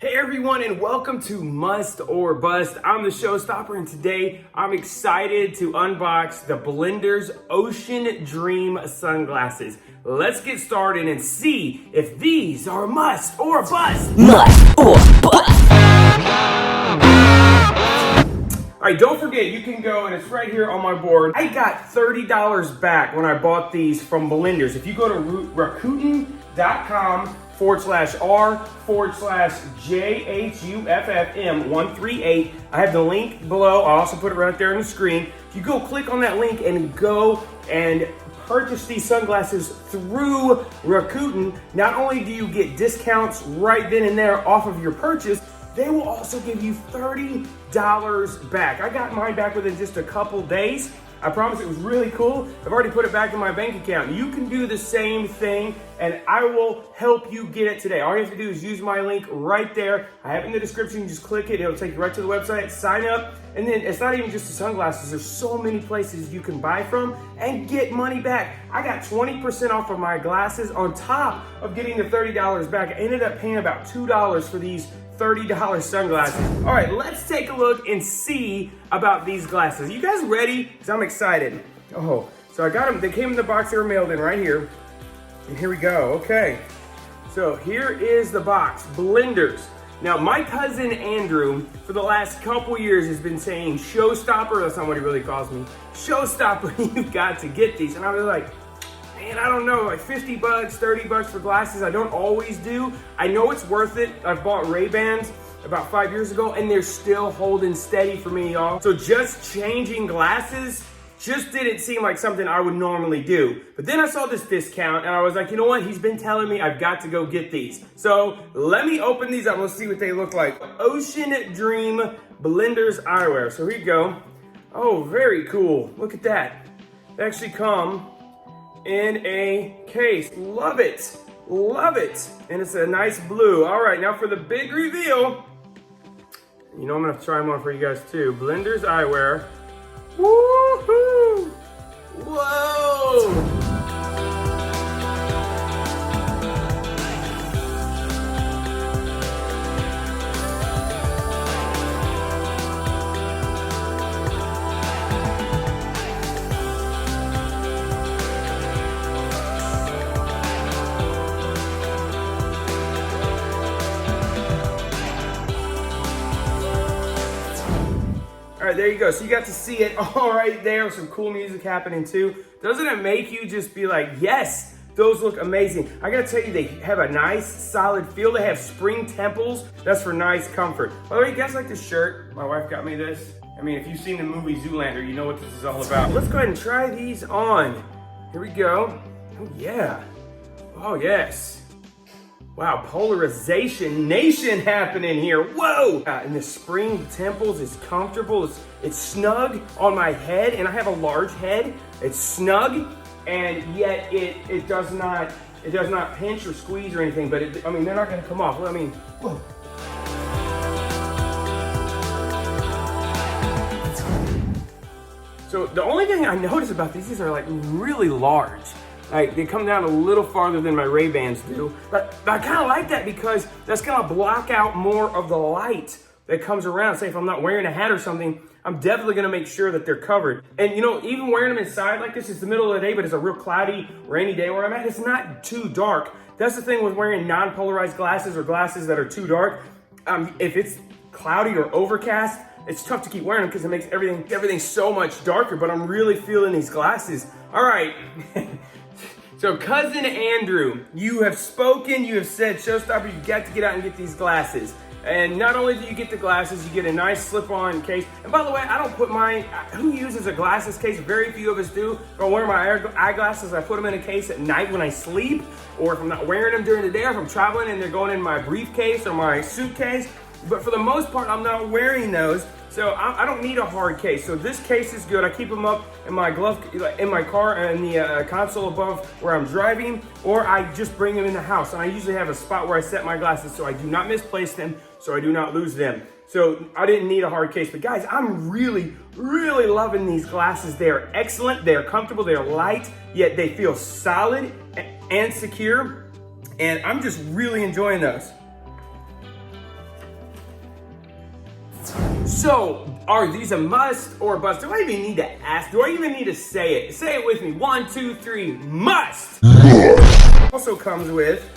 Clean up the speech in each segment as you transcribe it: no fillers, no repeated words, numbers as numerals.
Hey everyone, and welcome to Must or Bust. I'm the showstopper, and today I'm excited to unbox the Blender's Ocean Dream sunglasses. Let's get started and see if these are must or bust. Must or bust. All right, don't forget, you can go, and it's right here on my board. I got $30 back when I bought these from Blender's. If you go to Rakuten.com/r/JHUFFM138, I have the link below. I'll also put it right there on the screen. If you go click on that link and go and purchase these sunglasses through Rakuten, not only do you get discounts right then and there off of your purchase, they will also give you $30 back. I got mine back within just a couple days. I promise it was really cool. I've already put it back in my bank account. You can do the same thing, and I will help you get it today. All you have to do is use my link right there. I have it in the description. Just click it. It'll take you right to the website. Sign up. And then it's not even just the sunglasses. There's so many places you can buy from and get money back. I got 20% off of my glasses on top of getting the $30 back. I ended up paying about $2 for these $30 sunglasses. All right, let's take a look and see about these glasses. You guys ready? Because I'm excited. Oh, so I got them. They came in the box. They were mailed in right here. And here we go. Okay, so here is the box. Blender's. Now, my cousin Andrew, for the last couple years, has been saying, showstopper, that's not what he really calls me, showstopper, you've got to get these. And I was like, man, I don't know, like 50 bucks, 30 bucks for glasses. I don't always do. I know it's worth it. I've bought Ray-Bans about 5 years ago, and they're still holding steady for me, y'all. So just changing glasses just didn't seem like something I would normally do. But then I saw this discount, and I was like, you know what? He's been telling me I've got to go get these. So let me open these up. Let's see what they look like. Ocean Dream Blender's Eyewear. So here you go. Oh, very cool. Look at that. They actually come in a case. Love it. Love it. And it's a nice blue. All right, now for the big reveal. You know I'm gonna try them on for you guys too. Blender's Eyewear. Woohoo! Whoa! All right, there you go. So you got to see it all right there. Some cool music happening too. Doesn't it make you just be like, yes, those look amazing. I gotta tell you, they have a nice, solid feel. They have spring temples. That's for nice comfort. By the way, you guys like this shirt? My wife got me this. I mean, if you've seen the movie Zoolander, you know what this is all about. Let's go ahead and try these on. Here we go. Oh yeah. Oh yes. Wow, polarization nation happening here. Whoa! And the spring temples is comfortable. It's snug on my head, and I have a large head. It's snug, and yet it does not pinch or squeeze or anything. But I mean, they're not going to come off. I mean, whoa. So the only thing I notice about these are like really large. Like, they come down a little farther than my Ray-Bans do, but I kind of like that because that's gonna block out more of the light that comes around. Say if I'm not wearing a hat or something, I'm definitely gonna make sure that they're covered. And you know, even wearing them inside like this, it's the middle of the day, but it's a real cloudy, rainy day where I'm at, it's not too dark. That's the thing with wearing non-polarized glasses or glasses that are too dark. If it's cloudy or overcast, it's tough to keep wearing them because it makes everything so much darker, but I'm really feeling these glasses. All right. So cousin Andrew, you have spoken, you have said, showstopper, you got to get out and get these glasses. And not only do you get the glasses, you get a nice slip-on case. And by the way, I don't put mine, who uses a glasses case? Very few of us do. If I wear my eyeglasses, I put them in a case at night when I sleep, or if I'm not wearing them during the day, or if I'm traveling and they're going in my briefcase or my suitcase. But for the most part, I'm not wearing those. So I don't need a hard case. So this case is good. I keep them up in my glove, in my car, in the console above where I'm driving, or I just bring them in the house. And I usually have a spot where I set my glasses so I do not misplace them, so I do not lose them. So I didn't need a hard case. But guys, I'm really, really loving these glasses. They are excellent. They are comfortable. They are light, yet they feel solid and secure. And I'm just really enjoying those. So, are these a must or a bust? Do I even need to ask? Do I even need to say it? Say it with me. 1, 2, 3, must! Also comes with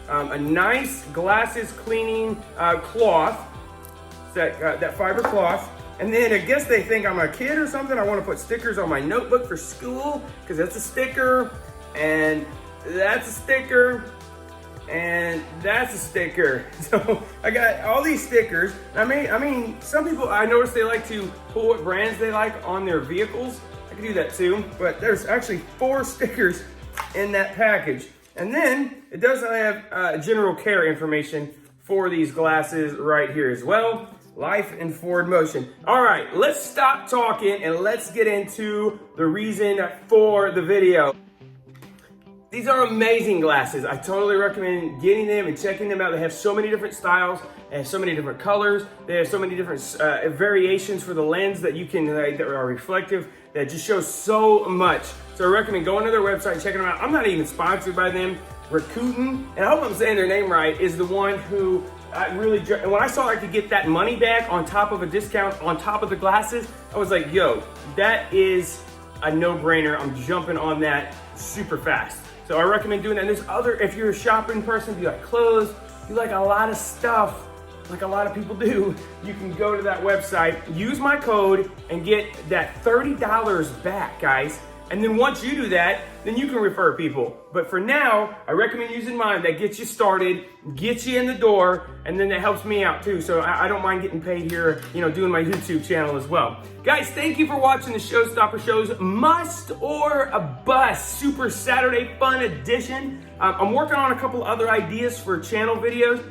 a nice glasses cleaning cloth, that fiber cloth. And then I guess they think I'm a kid or something. I want to put stickers on my notebook for school because that's a sticker, and that's a sticker, and that's a sticker. So I got all these stickers. I mean, some people, I noticed they like to put what brands they like on their vehicles. I can do that too, but there's actually 4 stickers in that package. And then it does have general care information for these glasses right here as well. Life and forward motion. All right, let's stop talking and let's get into the reason for the video. These are amazing glasses. I totally recommend getting them and checking them out. They have so many different styles. They have so many different colors. They have so many different variations for the lens that you can, that are reflective, that just shows so much. So I recommend going to their website and checking them out. I'm not even sponsored by them. Rakuten, and I hope I'm saying their name right, is the one who and when I saw I could get that money back on top of a discount on top of the glasses, I was like, yo, that is a no-brainer. I'm jumping on that super fast. So I recommend doing that. And there's other, if you're a shopping person, if you like clothes, you like a lot of stuff, like a lot of people do, you can go to that website, use my code, and get that $30 back, guys. And then once you do that, then you can refer people. But for now, I recommend using mine. That gets you started, gets you in the door, and then that helps me out too. So I don't mind getting paid here, doing my YouTube channel as well. Guys, thank you for watching the Showstopper Show's Must or a Bust Super Saturday Fun Edition. I'm working on a couple other ideas for channel videos.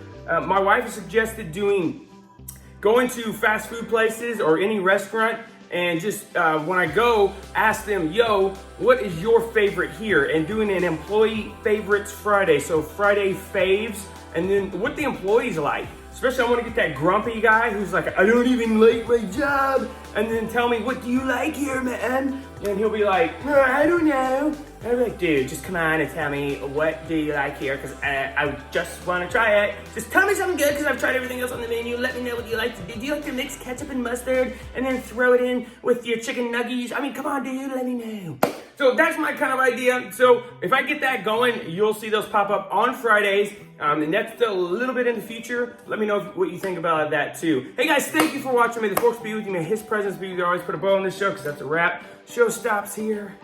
My wife has suggested going to fast food places or any restaurant and just when I go, ask them, yo, what is your favorite here? And doing an employee favorites Friday. So Friday faves, and then what the employees like. Especially I want to get that grumpy guy who's like, I don't even like my job. And then tell me, what do you like here, man? And he'll be like, oh, I don't know. And I'm like, dude, just come on and tell me, what do you like here? Because I just want to try it. Just tell me something good because I've tried everything else on the menu. Let me know what you like to do. Do you like to mix ketchup and mustard and then throw it in with your chicken nuggets? I mean, come on, dude, let me know. So that's my kind of idea. So if I get that going, you'll see those pop up on Fridays. And that's still a little bit in the future. Let me know what you think about that too. Hey guys, thank you for watching. May the force be with you. May his presence be with you. I always put a bow on this show because that's a wrap. Show stops here.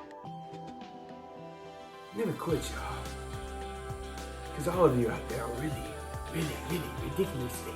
Never quit, y'all. Because all of you out there are really, really, really ridiculously